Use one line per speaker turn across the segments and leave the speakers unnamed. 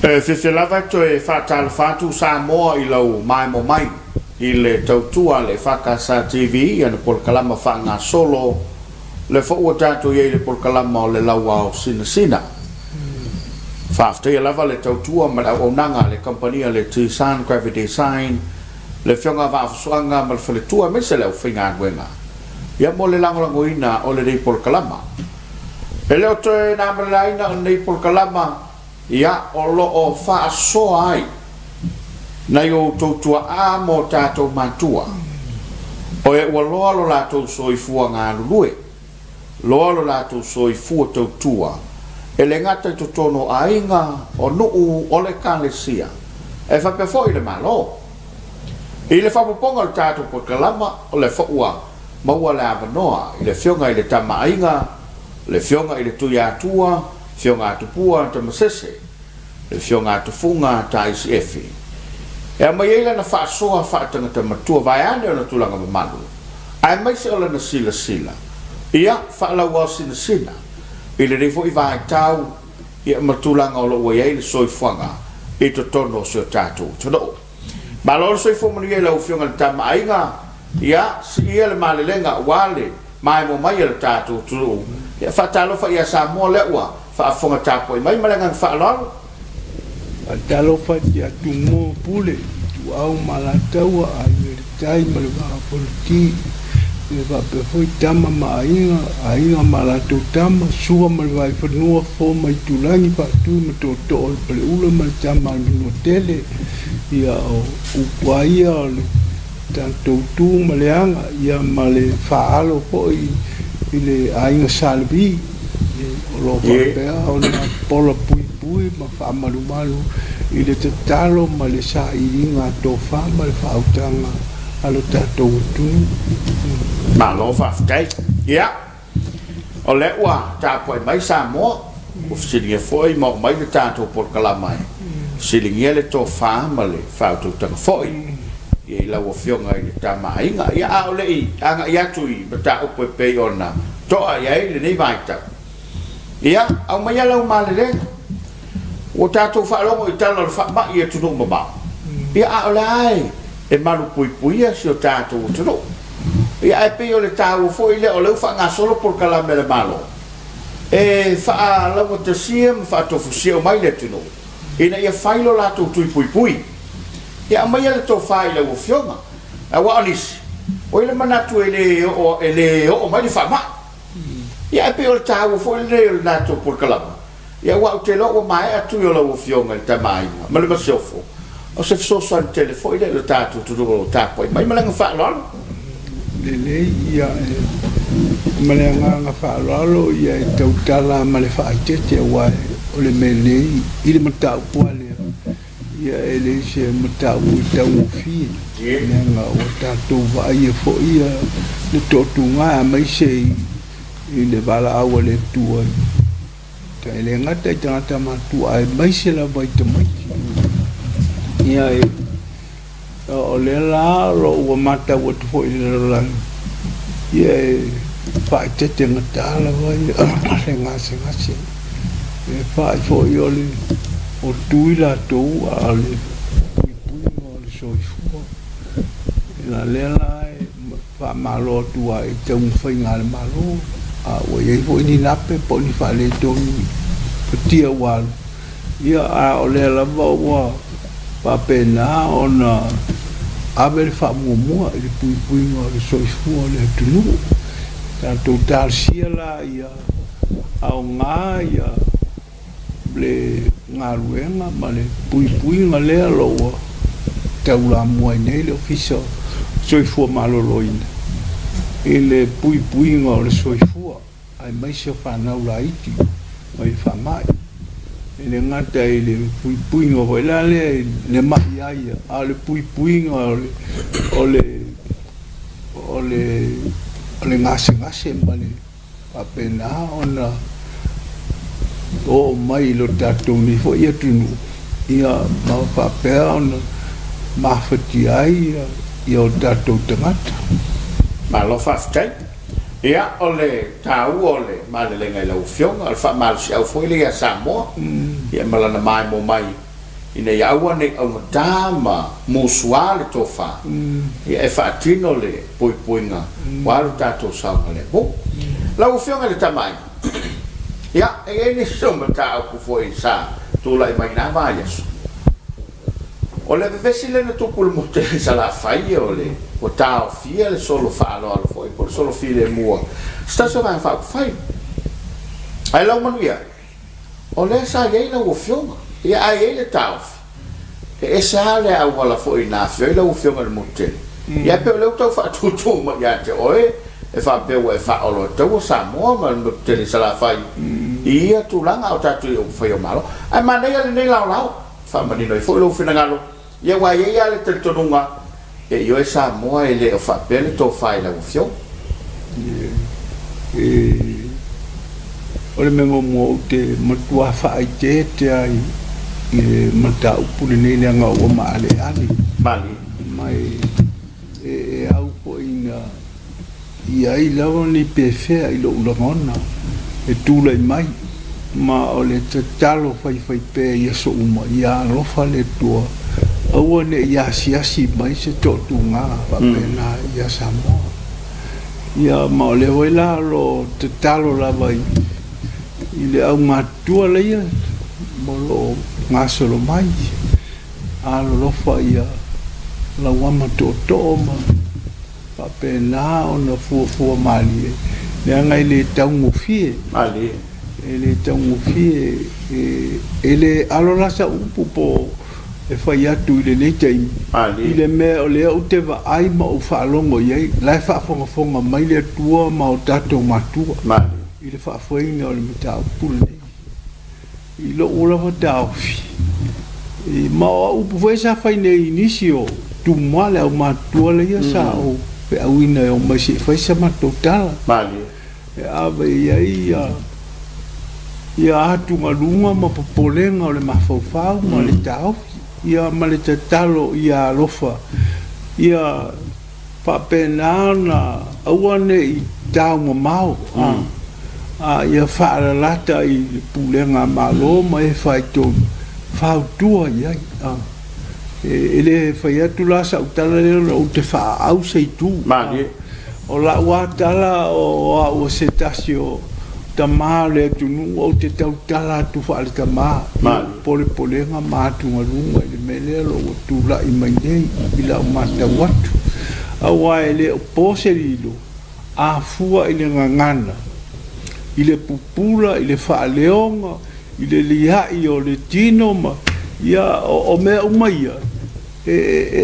Se lava toe whātala whātu Samoa I lau mai mo mai I le tautua le whakasa TV Ia le polkalama whanga solo Le whaua tātou iei le polkalama o le lau au sina sina Whaftea lava le tautua ma le aunanga le kompania le Tucson Graphic Design Le whionga whaafusuanga ma le whaletua me se leo whinga anuenga Ia mo le langolangoina o le rei polkalama E leo toe nā malaina o nei polkalama Ia o lo o whaasoa ai Nei o tautua a mo tātou mātua O e ua loa lo lātou soifua ngā lulue Loa lo lātou soifua tautua E le ngata i totono a inga o nuu o le kālesia E whapefo I le malo I le whapoponga o tātou po kalama o le whaua Maua le avanoa I le whionga I le tama ainga Le whionga I le tuiatua Whionga tupua ta masese Le whionga tufunga ta ICF E mai eila na whaasoa whaatangata matua vai ane o na tulanga mamalu Ai mai se ola na sila sila Ia whaalaua sina sina I le rifo I vai tau Ia matulanga o lo ua iei le soifuanga I to tono sio tātou tono Ma lolo soifo manu iei lau whionga le tama ainga Ia si ia le malelenga wale Mai mo mai le tātou tono Ia whaatalo wha ia Samoa le ua Whaafonga tāpo I mai malengang whaalolo
Talo fa ya tumo pule tu au malatawa a tai malwa politi e va pe foi tama ainga malato tama sua malwa fa no fo mai tu langi pa tu me to pele ulo mal tama no tele ia o upaia tanto tu maleanga ia male faalo poi ile ainga salvi lo pe o na polo pui ma fa malu I le te talo ma le sa I ngā tō wha ma le whautanga alo tātou tunu.
Ma lo whaftai. Ia. O le ua tāpoi mai Samoa. O silingia foi ma mai le tātou porkalamai. Silingia le tō wha ma le whautanga foi. Ia I lau o whionga I le tamainga. Ia a o le I. Anga I atui ma tā upo e pei ona. Toa iai le nei vaitau. Ia. Au mai alau ma le lenga. O tātou whaalongo I tala le whaama I tunu mabau. Ia a ole ai, e maru pui si o tātou tunu. Ia e pei o le tāu fo I le o leu whaanga solo por kalame le malo. E whaalango te sia ma whaatofu sia o mai le tunu. Ina ia whailo lātou tui pui. Ia mai le tō whaile o whionga. A wa anisi. O ile manatu e le o mai le whaama. Ia e pei o le tāu fo I le o le nātou por kalame. Ia wa o te loa mai atu o lau whionga I tamainga. Ma le masiofo. O se fisoso an telefo I le tātou tudu o tāpoi. Mai malanga whaalolo.
Le ia malanga whaalolo ia e tautala ma le whaitete wai o le melei I le matau puale. Ia e le se matau I tau ufi. Nanga o tātou vai e fo ia le totunga mai se I le wala awa le tua. Kai le ngata I tangata matua ai mai se la vai te mai. Ia e o le la ro ua mata ua te fo I le lang. Ia e whai te ngata ala vai le ngase. E whai fo I o le o tui la tau a le pui o le soifua. Ina le la e wha malo tua I te umwhai ngā le malo. A ua iei fo I ni nape po ni wha le tongi patia walu. Ia a o le lava ua papena ona abe le wha mua I le pui ngā le soifua le tunu. Tātou tāsia la ia au ngā ia le ngā ruenga ma le pui ngā lea loa tau la mua nei le ofisa soifua maloloina. I le pui ngā le soifua ai mai se whanau la iti mai whamai. I le ngata I le pui ngā vai la le mahi aia a le pui ngā o le ngase ma le apena ona o mai lo tātou ni fo ia tunu ia ma whapea ona mawhati ai ia o tātou tangata.
Ma lo whaftai. Ia o le tau o le ma le lenga I lau whionga. Al wha malu si au fwile ia Samoa. Ia malana mai mo mai ina ia ua nei au tama musua le tofa ia e faatino le poipoiga wa lu tatou sauga le bo lau fionga le tamai ia e ni soma taupu foi sa tula i mai na vai aso o le vesi le na tupu le mote sa la fai o le o tau fia le solo fa alo foi por solo file mua sta so vai fa fai ai lau manuia o le sa ye la o fionga ia ai le tau e sa le au wala foi na fio la o fionga le mote ia pe le tau fa tutu ma ia te oe e fa pe o e fa o lo tau sa mo ma le mote sa la fai ia tulanga o tatu o fai o malo ai ma nei lau fa ma ni noi foi lo fina ngalo ia wa ia le tonunga e io sa mo e le fa pe to fai la o fio
o le mo te matua fa ai te ai i mata upule nei nga o ma ale ali
mali
mai au po ina ia i lawa ni pe fe i lo ngona e tula i mai ma o le talo fai pe ia so uma ia lo fa le tua au ne ia si mai se to tunga va pena ia samo ia ma le voila lo talo la vai i le au matua le ia mo lo ngasolo mai alo lo fa ia la wama to ma pa pena ona fu mali le ngai le tangu fie
mali
ele tangu fie ele alo la sa upu po e fa ia tu le nei tai
mali
ile me o le o te va ai ma o fa longo ye la fa fonga mai le tua ma o tato matua
mali
ile fa foi no le mata pule i lo ora va tau e ma o foi sa fa nei inicio tu male o matua le ia sa o pe au ina o mai se fa sa ma total
mali
e ave ia tu malunga ma popolenga o le mafau ma le tau ia ma le talo ia lofa ia pa penana awane i tau mau ia whaara lata i pulenga malo mai whai tonu whau tua iai ele whai atu lasa utala leo o te wha au sei tu o la ua tala o se tasio ta maa le tunu o te tau tala tu wha ale ta maa pole polenga maa tunga runga ele mele lo o tu la i mai nei bila o mata watu awa ele o pose lilo a fua ele ngangana ile pupula ile faaleonga ile liai o le tino ma ia o me umaia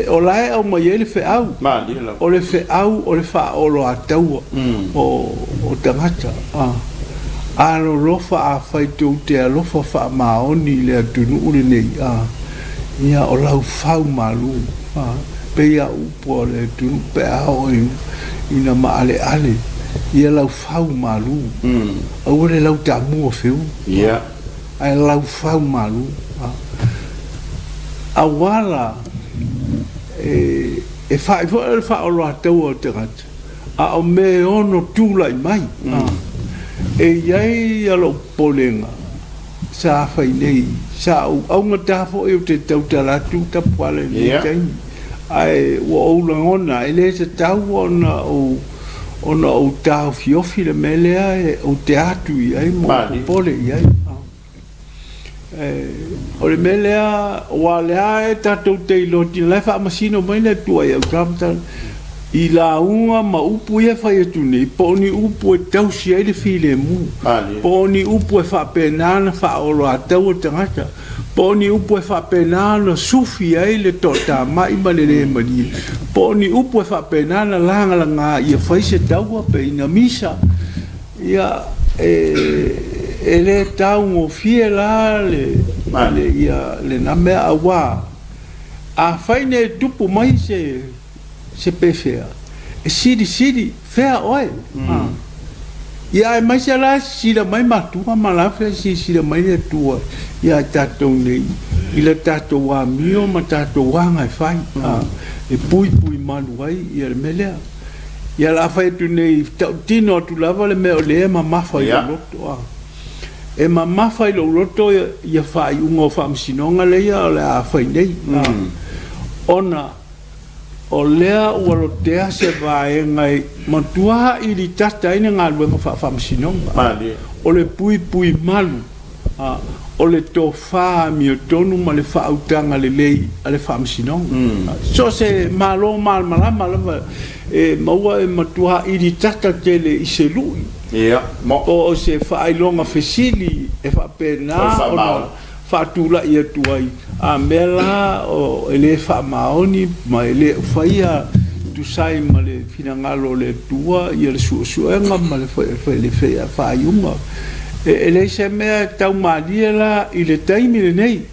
o lai o mai ele fe au o le fe au o le fa o lo atau o tangata a lo lofa a fai tu te a lofa fa maoni le atunu ule nei ia o lau fau malu pe ia upo le tunu pe ao ina ma ale ia lau fau malu au le lau tamu o feu
ia
ai lau fau malu awala e fai fa o lo atau o te gat a o me ono tula i mai e iai alo polenga sa fai nei sa au ngata fo e te tau talatu ta pale ni tai ai o ngona ele se tau ona o tau fiofi le melea o teatu ai mo pole ai o le melea wa le e tatu te lo ti le fa masino mai le tua ia kamta i la unga ma upu ia fai tu nei po ni upu e tau si ai le file mu po ni upu e fa penana fa o lo atau tangata po ni upu e fa penana sufi ai le tota mai ma le mani po ni upu e fa penana langa langa ia fai se tau pe ina misa ia ele tau mo fie la le ia le na me awa a fai ne tupu mai se pefea e siri fea oe ia e mai se la sira mai matua malafe sira mai le tua ia tatou nei i le tatou wa mio ma tatou wanga e fai e pui manu ai ia le melea ia la fai tu nei tino tu lava le meo le ma mafa ia loto e mama fai lo roto ia fai ungo whamsinonga leia o le a fai nei. Ona, o lea ua rotea se vaenga matua i li tata ina ngā luenga whamsinonga. O le pui pui malu, o le tō wha mi o tonu ma le whautanga le lei a le whamsinonga. So se malo malama e maua e matua i li tata tele i se lui. O se whailonga fesili e whapena o na whatula i atuai a mela o ele whamaoni ma ele whaia tu sai ma le finangalo le tua i le suenga ma le whaia whaiunga ele se mea tau maalia la i le taimi le nei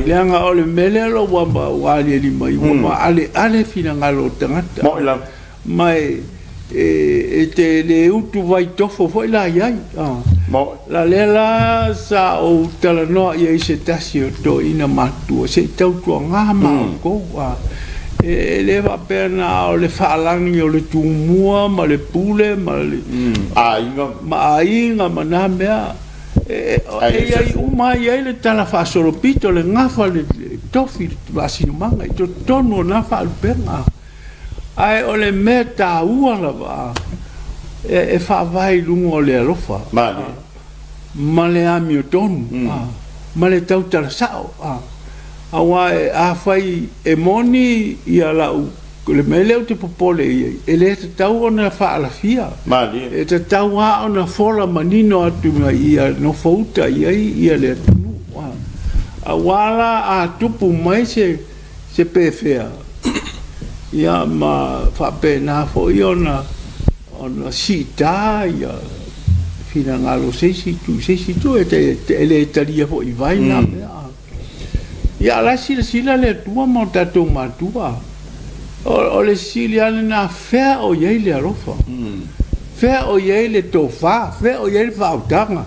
leanga o le mele lo wamba wali e lima i wamba ale finangalo tangata mai e te le utu vai tofo foi la iai la lela sa o tala noa ia i se tasi o to ina matua se tau tua ngā ko e le va pena o le whaalangi o le tūmua ma le pule ma le ainga ma nā mea e iai uma iai le tala whaasoropito le ngafa le tofi wasinumanga i to tonu o nā whaalupenga ai o le me ta ua lava e fa vai lungo le alofa ma le ami o tonu ma le tau tala sao awa a fai e moni i ala le mele o te popole e le te tau ona fa ala fia e te tau a ona fola manino atu i a no fauta i a le tunu awala a tupu mai se pefea ia ma whapena fo i ona sita ia fina ngalo se situ e le taria fo i vai na mea ia la sila le tua ma tatou matua o le sili ane na fea o iei le arofa fea o iei le tofa fea o iei le whautanga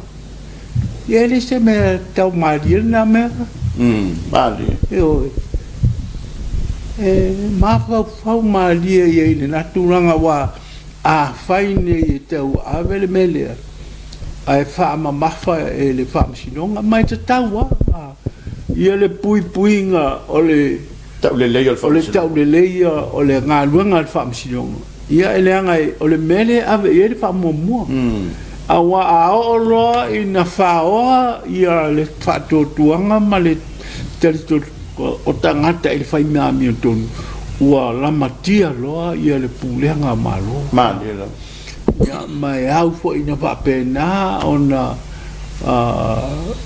ia le se me tau maria na mea ma fau malia i le naturanga wa a faine i tau avele mele ai fa mafa e le fa sinonga mai te tau ia le puinga o le tau le leia o le ngā luenga le fa sinonga ia ele ngai o le mele ave i le fa momo awa a oro i na faoa ia le fa totuanga ma le territorio o tangata i le whai mea mi o tonu ua lamatia loa ia le pūleanga malo mai au fo ina whapena o na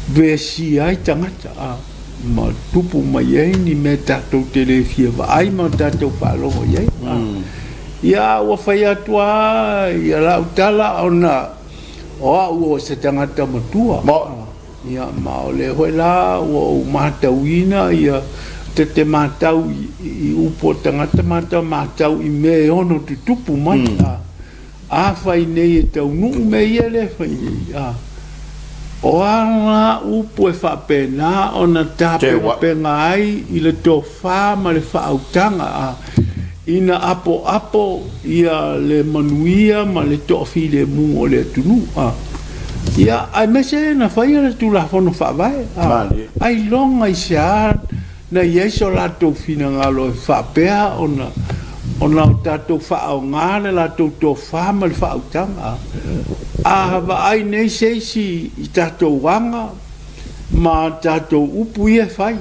vesi ai tangata ma tupu mai ei ni me tatou tele fia ai ma tatou whalogo iei ia ua whai atua ia lautala o na o se tangata matua ia ma o le hoi la o matauina ia te matau i upo tangata matau i me ono te tupu mai a whai nei e tau nuu me ia le whai nei o ala upo e whapena o na tape penga ai i le tō wha ma le whautanga ina apo ia le manuia ma le tō while mu o le tunu ia ai mese na fai le tu la fono fa vai ai longa i sa na yeso la to fina ngalo fa pea ona tato fa o ngale la to fa mal fa utanga va ai nei sei si tato wanga ma tato upu ia fai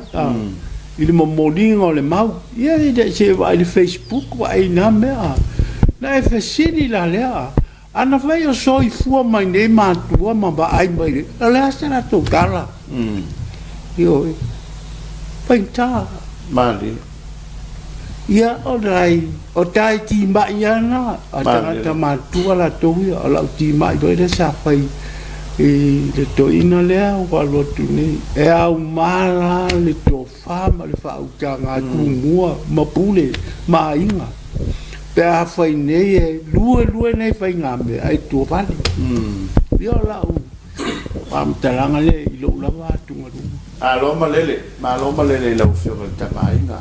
il momolingo le mau ia de se vai le Facebook vai na mea na e fesini la lea ana vai o soi fua mai nei matua ma ba ai mai la sera to kala io painta
mali
ia o dai o tai ti ma ia na a tanga matua la to ia la ti mai do le sa fai le to ina le o lo tu ni e au mala le to fama le fa utanga tu mua ma pule ma inga pe a fai nei e lue nei fai ngambe ai tu vale io la u am talanga le i lo lava tu ngaru
a lo malele la ufio ta mainga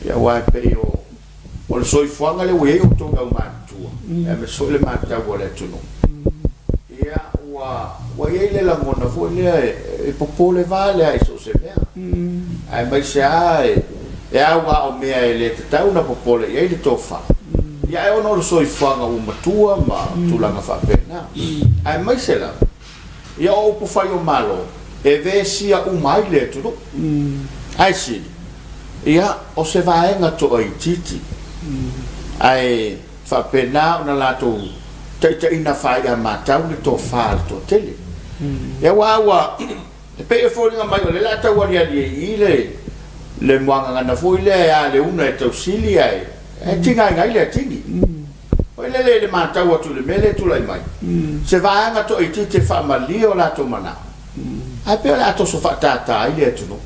ia wa pe o le soi fuanga le we o to ga matua e me so le mata wo le tu ia wa wa ye le la ngona fo le e popole vale ai so se mea ai mai se ai e awa o mea e le te tau na popole ye le tofa ia e ono so i fanga o matua ma tulanga fa pena ai mai se la ia o pu fai o malo e vesia o mai le tudo ai si ia o se vaenga to ai titi ai fa pena na lato te ina fai a matau le to fa to tele ia wa e pe e folinga mai o le lata wa ia ile le mwanga na foi le a le una e tau sili ai e tinga ngai le tingi o le matau atu le mele tu lai mai se vaenga to i titi fa mali o lato mana ai pe lato so fa tata ai le tu no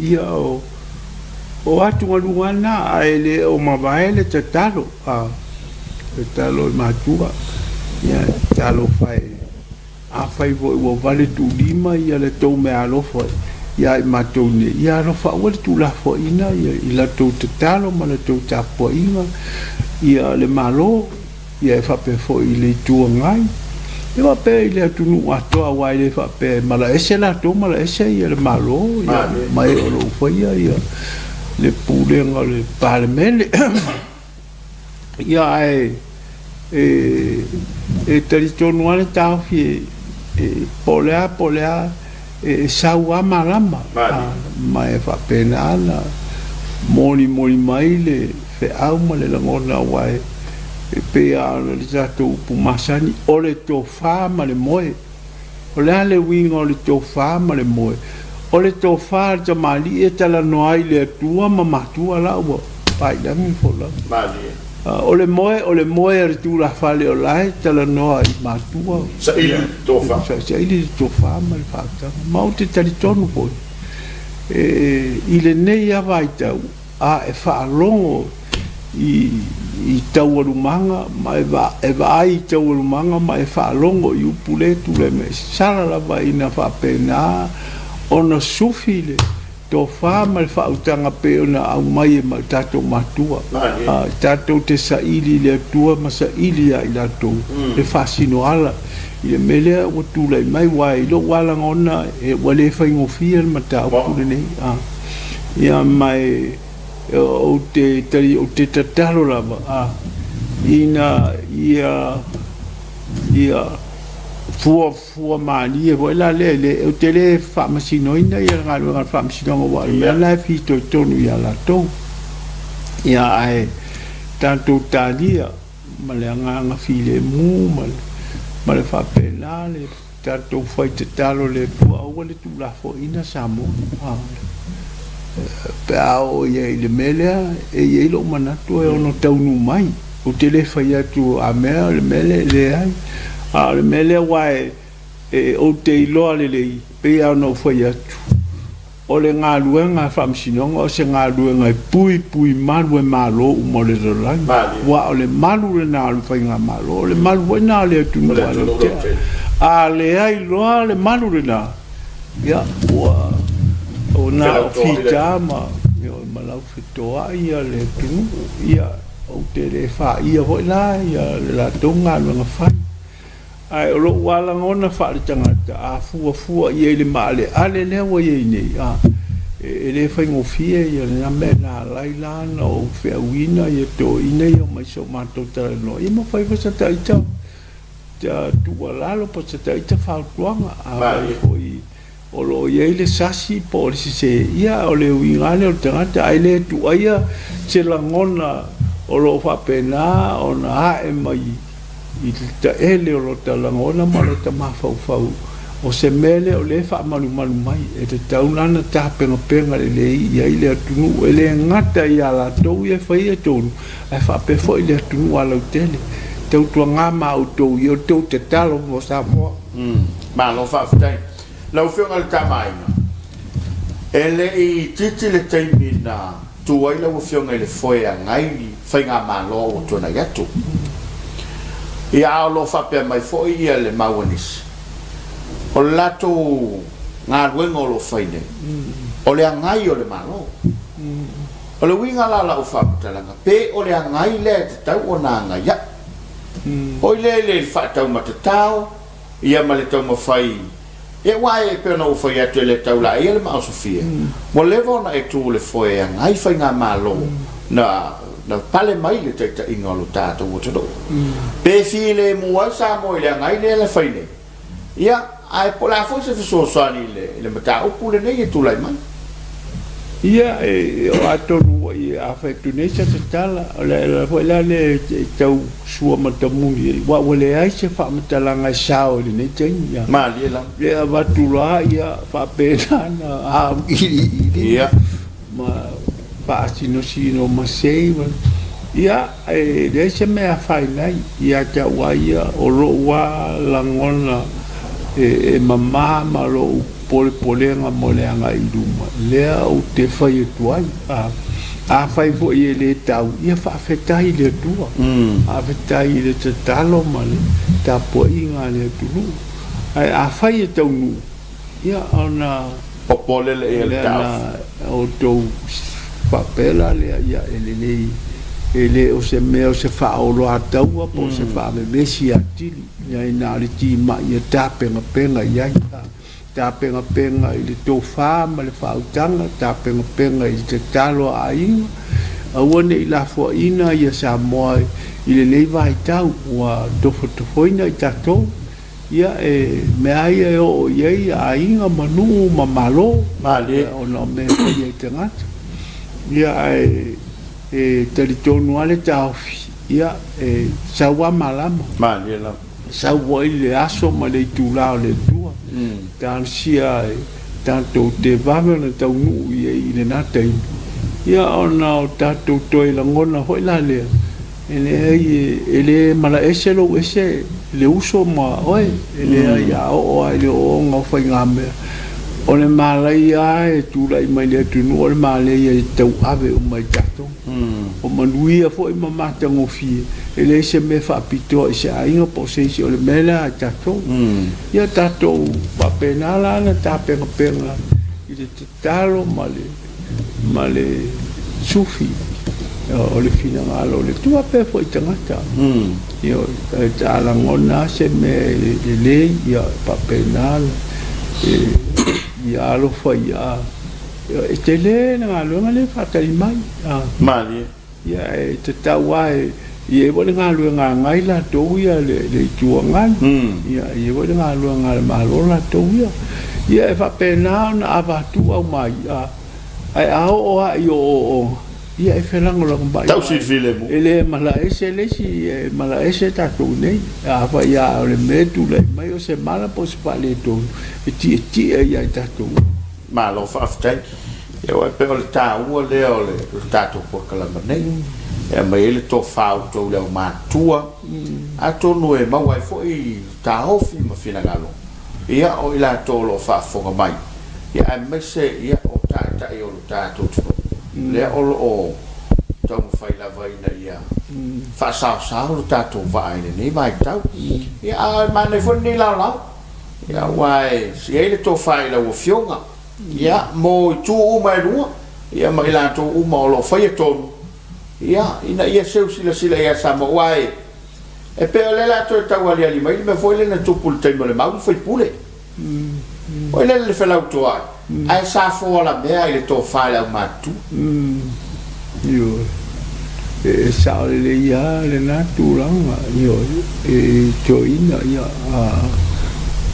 ia o atu ngaluana a ele o mawaele te talo te talo i matua ia talo fai a fai vo vale tu lima ia le tau me alofa ia i matou ne ia alofa ua le tu lafo ina ia i la tau te talo ma le tau tapua inga ia le malo ia e fape fo i le tua ngai e wa pe le atunu atoa wa le fa pe mala ese la to mala ese ia le malo ia mai o lo fa ia le pule nga le parmele ia e territorio no ta fi polea e saua malama mai fa pena na moni mai le fe au male la ngona wai e pe a le zato pu masani o le tofa ma le moe o le winga o le tofa ma le moe o le tofa te mali e tala noai le tua ma matua la o pai da mi fola
mali
o le moe e tu la fale o lai tala noai matua
sa ili tofa
sa ili tofa ma le fata ma o te tali tonu po ile nei a vai tau a e fa longo i taualumanga ma e va ai taualumanga ma e whaalongo i upule tu le me sara lava ina whapena ona sufile tō wha ma le whautanga pe ona au mai e ma tātou matua tātou te saili le atua ma saili a i latou le whasino ala i le melea o tūlai mai wai lo walanga ona e wale whaingofia ma tā upule nei ia mai o te tatalo lava ina ia fua mani e voi la le o te le whamasino ina ia ngā whamasino ngā mea lai fito tonu ia la tau ia ai tātou tālia ma le ngā while mū ma le whapena le tātou whai te talo le pua aua le tūlafo ina samo pe ao ye le melea e ye lo manatu e ono taunu mai o te le fai atu a mea le mele le ai a le mele wai e o te iloa le lei pe ao no fai atu o le ngā luenga whamsinonga o se ngā luenga pui malu e malo u mo le rolangi wa o le malu le nā lu fai ngā malo o le malu e nā le atu nua le te a le ai loa le malu le nā ia ua o na fita ma yo malau fitoa ia le tunu ia o te le fa ia hoi la ia la tonga no fai ai o lo wala ngona fa le tangata a fua ia le male ale le wa ia nei e le fai ngofia ia na mena laila no fe wina ia to ina ia mai so ma to tara no ia mo fai fa ta ita ja tu wala lo pa ta ita fa tuanga a hoi o lo ia le sasi po le se ia o le wingale o tangata ai le tu ia se la ngona o lo fa pena o na e mai i ta ele o lo ta la ngona ma lo ta ma fau o se mele o le fa manu mai e te taunana ta penga le ia ile atunu ele ngata ia la tou ia fa ia tonu e fa pe fo ile atunu ala tele tau tua ngā mau tau i o tau te talo mo sa mo
ma lo fa fitai lau whionga le tamainga ele i titi le taimina tuai lau whionga le foea ngai whai ngā malo o tuana yatu i aolo whapea mai foi ia le mauanis o lato ngā ruenga o lo whaine o le angai o le malo o le winga la o whaputalanga pe o le angai le te tau o nā ngai ya o le fa tau matatao ia ma le tau mafai e wai pe no foi atu le tau la ia le ma Sofia mo le vona e tu le foi ai fai nga malo na pale mai le te ingolo tato o todo pe file mo sa mo le ngai le fai ne ia ai pola foi se so sani le mata o pule nei tu lai mai
ia o atonu ia afetu nei sa tala le foi la le tau sua matamu wa wale ai se fa matalanga sao le nei teng ia
ma le
avatula ia fa pena a
ia
ma pa sino masei ia le se me fai nei ia ta wa ia o ro wa langona mama ma lo pole nga moleanga i duma lea o te fai tuai a fai fo i le tau ia fa fetai le tua a fetai le te talo male ta po inga le tulu a fai tau nu ia ona
popole le tau
o to papela le ia ele o se meo se fa o lo atau po se fa me mesi atili ia ina le ti ma ia tapenga penga ia ta penga i le tofa ma le fautanga ta penga i te talo ai awane i la fo ina ia sa moa i le nei vai tau wa tofoina i tato ia me ai o ia ai manu mamalo
male
o no me ia tangata ia tali tonu ale tau ia sawa malama
male la
sawa i le aso ma le tula o le tua tan sia tanto te vava na tau nu i le natai ia ona o tatou toi la ngona hoi la le ele mala ese lo ese le uso ma oi ele ia o ai le o nga fai ngame o le mala ia e tu lai mai le tu no le mala ia tau ave o mai tato o manuia foi mama tango fi ele se me fa pito se ainga po se o le mela tato ia tato pa penala na ta penga i te talo male sufi o le fina ngalo le tua pe foi tangata io ala ngona se me le ia pa penala ia lo foi ia te le na ngalo ngale fa tali mai
mali
ia te tawai ia bo ngalo ngai la to ia le tua ngai ia bo ngalo ngal malo la to ia fa pena na ava tu au mai ai ao o io ia e felango la kumbai
tau si file mo
ele mala ese ta tu nei ava ia le metu le mai o se mala po se pale to ti ia ta tu
malo fa aftai e o pe o ta o le ta tu por kala nei e mai ele to fa to le matua a to no e ma wai fo i ta ofi ma fina galo ia o ila to lo fa fo mai ia a me se ia o ta e o ta to le o tau fai la vai na ia fa sa o ta to vai ne vai tau ia ma ne fo ni la ia wai si ele to fai la o fionga ia mo tu o mai rua ia mai la to o mo lo fai to ia ina ia seu sila ia sa mo wai e pe le la to tau ali mai me foi le na tu pul te mo le mau foi pule o le fa la to ai sa fo la mea ile to fai la matu
io sa le ia le naturanga io joina ia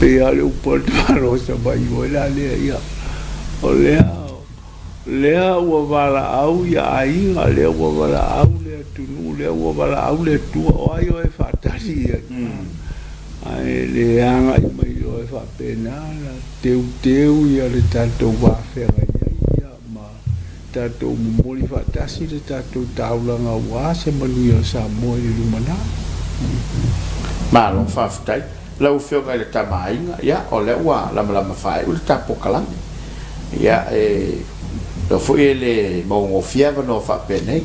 pe ale un po' rosa vai vola le ia o lea ua wala au ia ainga lea ua wala au lea tunu lea ua wala au lea tua o ai o e whatari ai le anga i mai o e whapena teu ia le tatou wawhera ia ma tatou mumoli whatasi le tatou taulanga ua se manu ia sa moe i lumana
malo whaftai lau whionga i le tamainga ia o lea ua lama whae u le tapokalangi ia lo foi ele mo fiava no fa pene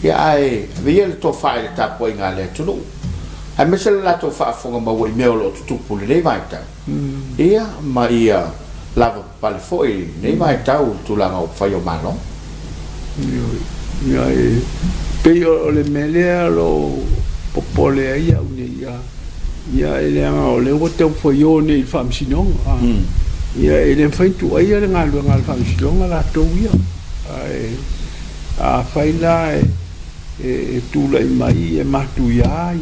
ia ai via le to fa le tapo inga le tu a me se la to fa fonga ma wo me lo tu pu le vai ta ia ma ia la pal foi ne vai ta u tu la no fa yo malo
ia pe yo le mele lo pole ai au nei ia ele anga o le o tau foi o nei famsinong ia ele fai tu ai le ngal famsinong la to ia ai a fai la e tu la mai e matu ia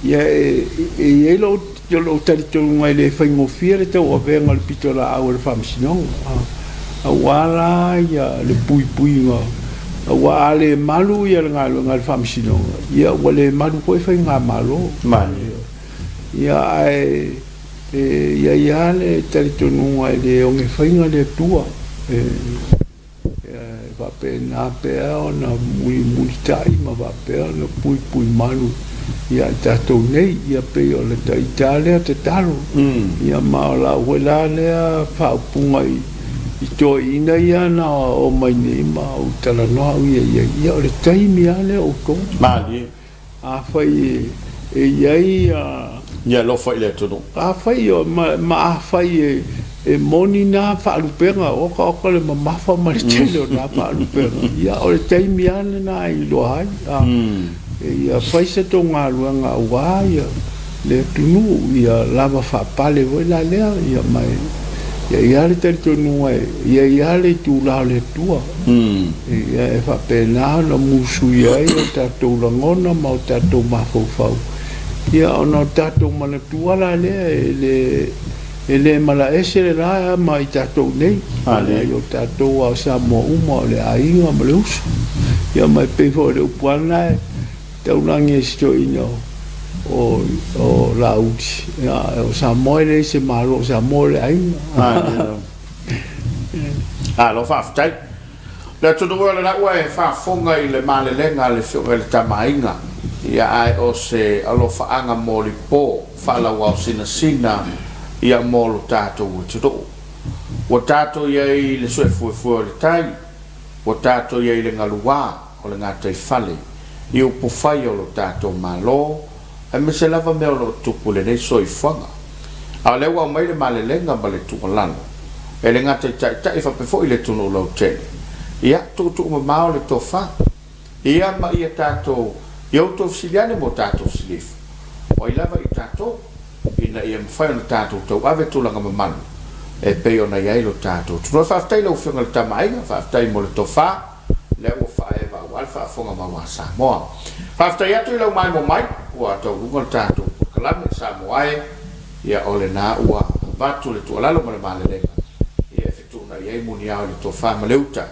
e lo yo lo tali to ngai le fai ngo fiere te o venga le pitola au le famsinong a wala ia le pui ngo wa ale malu ia ngal famsinong ia wale malu ko fai nga malo
mali
ia ai ia le tali to ngai le o nge fai nga le tua va pena pe ona muy tai ma va pe ona pui malu ia tatou nei ia pe o le Italia te talo ia ma la wela le whaupunga i to ina ia na o mai nei ma o tala noa ia o le taimi ale o ko
mali
a fai iai
ia lo fai le tonu
a fai o ma a fai e moni na whaalupenga o ka le mamafa ma le tele o na whaalupenga ia o le taimi ale na i lo hai ia fai se to ngā ruanga ua le tunu ia lava whapale voi la lea ia mai ia le tari tonu ia le tu lao le tua ia e whapena na musu ia tatou langona ma o tatou mawhauwhau ia ona tatou mana tua la lea ele mala ese le la ma i tatou nei ia o tatou a sa mo uma o le ainga ma le usu ia mai pefo le upuana tau langi sto ino o lauti o sa moile se malo sa mole ai
lo fa tai le to do la ua fa fonga i le male lenga le fio le tamainga ia ai o se alo fa anga moli po fa la wa sina ia molo tato to do o tato ia i le fu le tai o tato ia i le ngalua o le ngata i fale io po fai o lo tato malo e me se lava me o lo tupu le nei soi fanga a le wa mai le male lenga ma le tuku lano e le ngata tai fa pe fo i le tunu lo tele ia tu ma mao le tofa ia ma ia tato io to siliane mo tato silif o i lava i tato ina ia mfai o tato tau ave tu langa mamanu e pe o na iai lo tato tu no fa ftai lo fionga le tamaiga fa ftai mo le tofa le o fa e va wal fa fonga ma wa sa mo fa ftai atu lo mai mo mai wa to lungo tato kalam sa mo ai ia ole na wa va tu le tu la lo mo le male le ia fitu na iai mo ni au le tofa ma le uta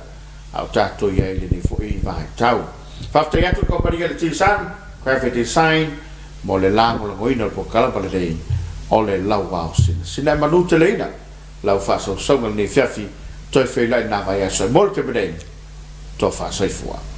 au tato iai le ni fo i va tau fa ftai atu ko pari le tisan graphic design mo le lango lo ina po kala pa le dei ole lau wa sina manu te leina lau fa so so ni fiafi to fe la na va ya so mo te bedei to fa so fua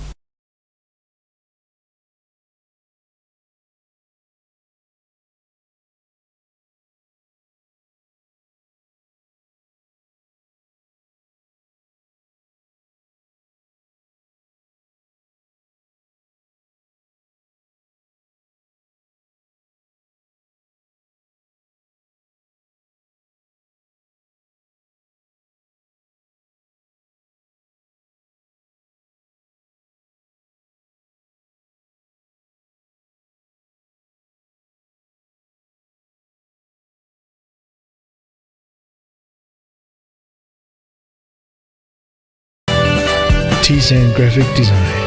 T-San Graphic Design.